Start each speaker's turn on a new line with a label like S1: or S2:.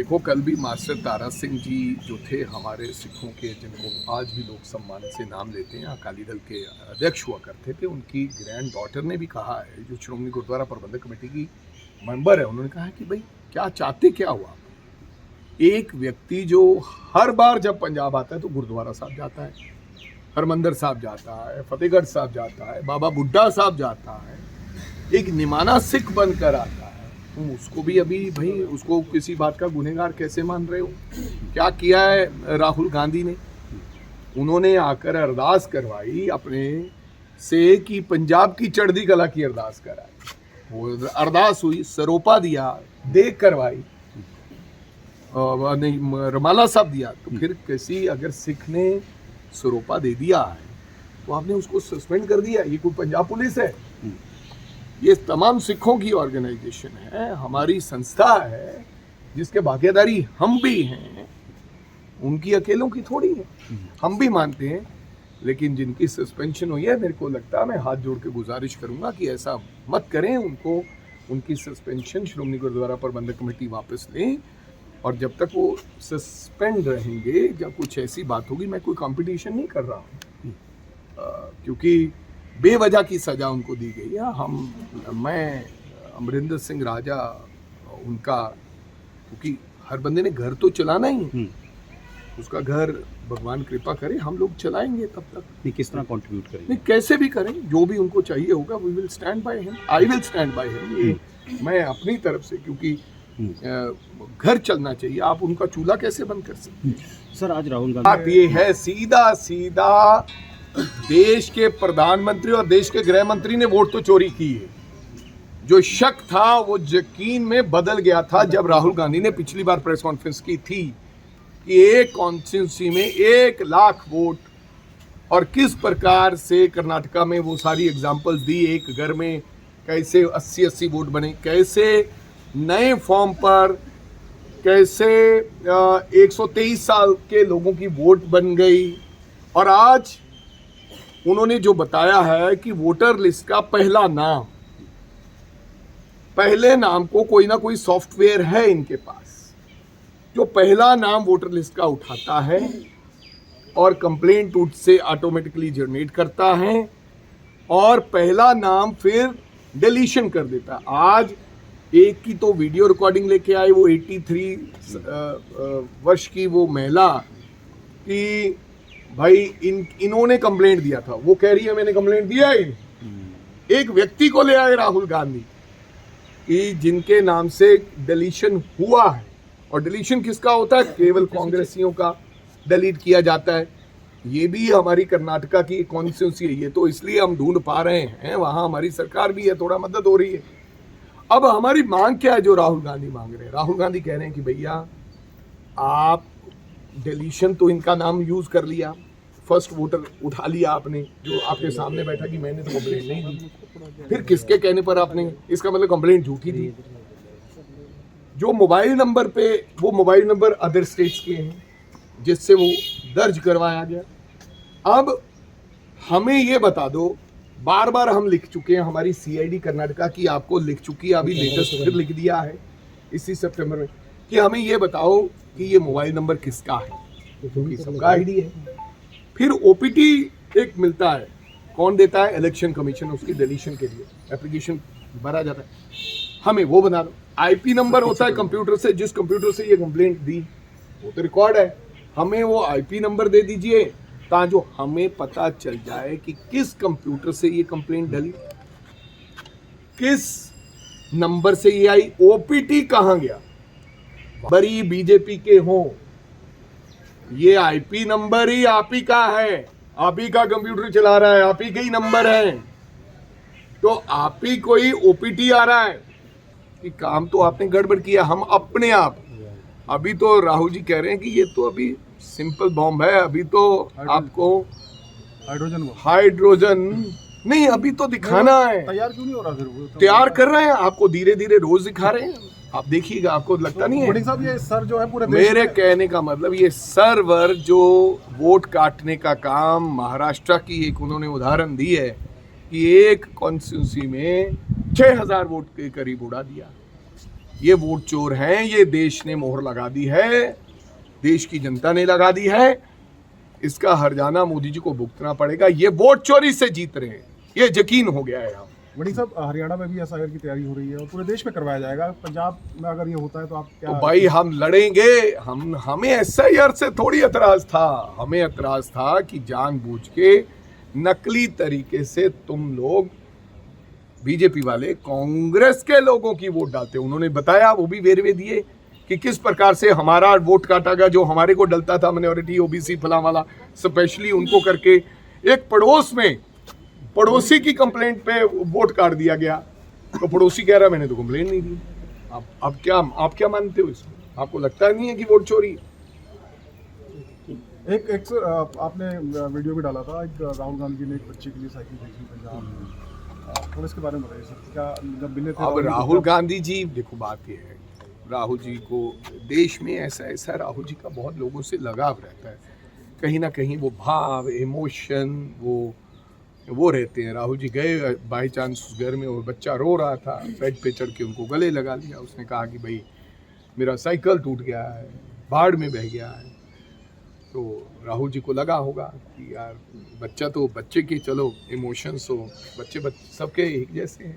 S1: देखो, कल भी मास्टर तारा सिंह जी जो थे हमारे सिखों के, जिनको आज भी लोग सम्मान से नाम लेते हैं, अकाली दल के अध्यक्ष हुआ करते थे, उनकी ग्रैंड डॉटर ने भी कहा है, जो श्रोमणी गुरुद्वारा प्रबंधक कमेटी की मेंबर है, उन्होंने कहा है कि भाई क्या चाहते क्या हुआ। एक व्यक्ति जो हर बार जब पंजाब आता है तो गुरुद्वारा साहब जाता है, हरमंदिर साहब जाता है, फतेहगढ़ साहब जाता है, बाबा बुड्ढा साहब जाता है, एक निमाना सिख बनकर आता है, तुम उसको भी अभी भाई उसको किसी बात का गुनहगार कैसे मान रहे हो। क्या किया है राहुल गांधी ने, उन्होंने आकर अरदास करवाई अपने से कि पंजाब की चढ़ती कला की अरदास कराई, वो अरदास हुई, सरोपा दिया, देख करवाई, नहीं रमाला साहब दिया, तो फिर किसी अगर सिख ने सरोपा दे दिया है तो आपने उसको सस्पेंड कर दिया। ये कोई पंजाब पुलिस है? ये तमाम सिखों की ऑर्गेनाइजेशन है, हमारी संस्था है, जिसके भागीदारी हम भी हैं, उनकी अकेलों की थोड़ी है, हम भी मानते हैं। लेकिन जिनकी सस्पेंशन हुई है, मेरे को लगता है, मैं हाथ जोड़ के गुजारिश करूंगा कि ऐसा मत करें, उनको उनकी सस्पेंशन श्रोमणी गुरुद्वारा प्रबंधक कमेटी वापस लें, और जब तक वो सस्पेंड रहेंगे, जब कुछ ऐसी बात होगी, मैं कोई कंपटीशन नहीं कर रहा हूँ, क्योंकि बेवजह की सज़ा उनको दी गई है। मैं अमरिंदर सिंह राजा उनका, क्योंकि हर बंदे ने घर तो चलाना ही, उसका घर भगवान कृपा करे हम लोग चलाएंगे, तब तक
S2: नहीं किस तरह कंट्रीब्यूट करेंगे,
S1: नहीं कैसे भी करें, जो भी उनको चाहिए होगा, we will stand by him, I will stand by him. ये मैं अपनी तरफ से, क्योंकि घर चलना चाहिए, आप उनका चूल्हा कैसे बंद कर सकते हैं।
S2: सर आज राहुल
S1: बात
S2: गांधी
S1: ये है, सीधा सीधा देश के प्रधानमंत्री और देश के गृह मंत्री ने वोट तो चोरी की है। जो शक था वो यकीन में बदल गया था जब राहुल गांधी ने पिछली बार प्रेस कॉन्फ्रेंस की थी कि एक कॉन्स्टिट्यूंसी में 1 लाख वोट, और किस प्रकार से कर्नाटका में वो सारी एग्जांपल्स दी, एक घर में कैसे 80-80 वोट बने, कैसे नए फॉर्म पर कैसे 123 साल के लोगों की वोट बन गई। और आज उन्होंने जो बताया है कि वोटर लिस्ट का पहला नाम, पहले नाम को कोई ना कोई सॉफ्टवेयर है इनके पास, जो पहला नाम वोटर लिस्ट का उठाता है और कंप्लेंट टूट से ऑटोमेटिकली जनरेट करता है, और पहला नाम फिर डिलीशन कर देता है। आज एक की तो वीडियो रिकॉर्डिंग लेके आए, वो 83 वर्ष की वो महिला कि भाई इन्होंने कंप्लेंट दिया था, वो कह रही है मैंने कंप्लेंट दिया ही। एक व्यक्ति को ले आए राहुल गांधी कि जिनके नाम से डिलीशन हुआ है, और डिलीशन किसका होता है? केवल कांग्रेसियों का डिलीट किया जाता है। ये भी हमारी कर्नाटका की कॉन्स्टिट्यूंसी है, ये तो इसलिए हम ढूंढ पा रहे हैं, वहाँ हमारी सरकार भी है, थोड़ा मदद हो रही है। अब हमारी मांग क्या है जो राहुल गांधी मांग रहे हैं? राहुल गांधी कह रहे हैं कि भैया आप डिलीशन तो इनका नाम यूज कर लिया, फर्स्ट वोटर उठा लिया आपने, जो आपके सामने बैठा कि मैंने तो कंप्लेंट नहीं दी, फिर किसके कहने पर आपने, इसका मतलब कंप्लेंट झूठी थी। जो मोबाइल नंबर पे, वो मोबाइल नंबर अदर स्टेट्स के हैं जिससे वो दर्ज करवाया गया। अब हमें ये बता दो, बार बार हम लिख चुके हैं, हमारी सीआईडी कर्नाटका की आपको लिख चुकी है, अभी लेटेस्ट फिर लिख दिया है इसी सितंबर में, कि हमें ये बताओ कि ये मोबाइल नंबर किसका है, क्योंकि सबका आईडी है। फिर ओपीटी एक मिलता है, कौन देता है? इलेक्शन कमीशन, उसकी डिलीशन के लिए एप्लीकेशन भरा जाता है, हमें वो बना दो। आईपी नंबर होता है कंप्यूटर से, जिस कंप्यूटर से ये कंप्लेंट दी वो तो रिकॉर्ड है, हमें वो आईपी नंबर दे दीजिए ताकि हमें पता चल जाए कि किस कंप्यूटर से ये कंप्लेंट डली, किस नंबर से ये आई, ओपीटी कहाँ गया। बड़ी बीजेपी के हो, ये आईपी नंबर ही आप ही का है, आप ही का कंप्यूटर चला रहा है, आप ही के ही नंबर है, तो आप ही कोई ओपीटी आ रहा है कि काम तो आपने गड़बड़ किया। हम अपने आप, अभी तो राहुल जी कह रहे हैं कि ये तो अभी सिंपल बॉम्ब है, अभी तो आपको हाइड्रोजन नहीं, अभी तो दिखाना है।
S3: तैयार क्यों नहीं हो रहा? फिर वो
S1: तैयार कर रहे हैं, आपको धीरे धीरे रोज दिखा रहे हैं, आप देखिएगा, आपको लगता नहीं है?
S3: साहब ये सर जो है पूरे
S1: मेरे कहने का मतलब, ये सर्वर जो वोट काटने का काम, महाराष्ट्र की एक उन्होंने उदाहरण दी है कि एक कॉन्स्टिट्यूंसी में 6000 वोट के करीब उड़ा दिया। ये वोट चोर हैं, ये देश ने मोहर लगा दी है, देश की जनता ने लगा दी है, इसका हर्जाना मोदी जी को भुगतना पड़ेगा। ये वोट चोरी से जीत रहे हैं, ये यकीन हो गया है यहाँ।
S3: वड़ी साहब, हरियाणा में भी एसआईआर की तैयारी हो रही है और पूरे देश में करवाया जाएगा। पंजाब में अगर ये होता है तो आप क्या?
S1: तो भाई हम लड़ेंगे, हमें एसआईआर से थोड़ी एतराज था, हमें एतराज था कि जानबूझ के नकली तरीके से तुम लोग बीजेपी वाले कांग्रेस के लोगों की वोट डालते। उन्होंने बताया, वो भी वेरवे दिए कि किस प्रकार से हमारा वोट काटा गया, जो हमारे को डलता था माइनॉरिटी ओबीसी फला वाला, स्पेशली उनको करके एक पड़ोस में पड़ोसी की कंप्लेंट पे वोट काट दिया गया। तो पड़ोसी कह रहा मैंने तो कंप्लेंट नहीं दी। अब आप क्या मानते हो इसमें? आपको लगता नहीं है कि वोट चोरी?
S3: एक सर, आपने वीडियो भी डाला था, एक राहुल गांधी ने एक बच्चे के लिए साइकिल भेजी पंजाब में, थोड़ा इसके बारे में बताइए सर। क्या जब मिले थे
S1: अब राहुल गांधी जी, देखो बात ये है, राहुल जी को देश में ऐसा राहुल जी का बहुत लोगों से लगाव रहता है, कहीं ना कहीं वो भाव, इमोशन वो रहते हैं। राहुल जी गए बाई चांस उस घर में, वो बच्चा रो रहा था, बेड पे चढ़ के उनको गले लगा लिया। उसने कहा कि भाई मेरा साइकिल टूट गया है, बाढ़ में बह गया है। तो राहुल जी को लगा होगा कि यार बच्चा तो बच्चे के, चलो इमोशंस हो, बच्चे सबके एक जैसे हैं।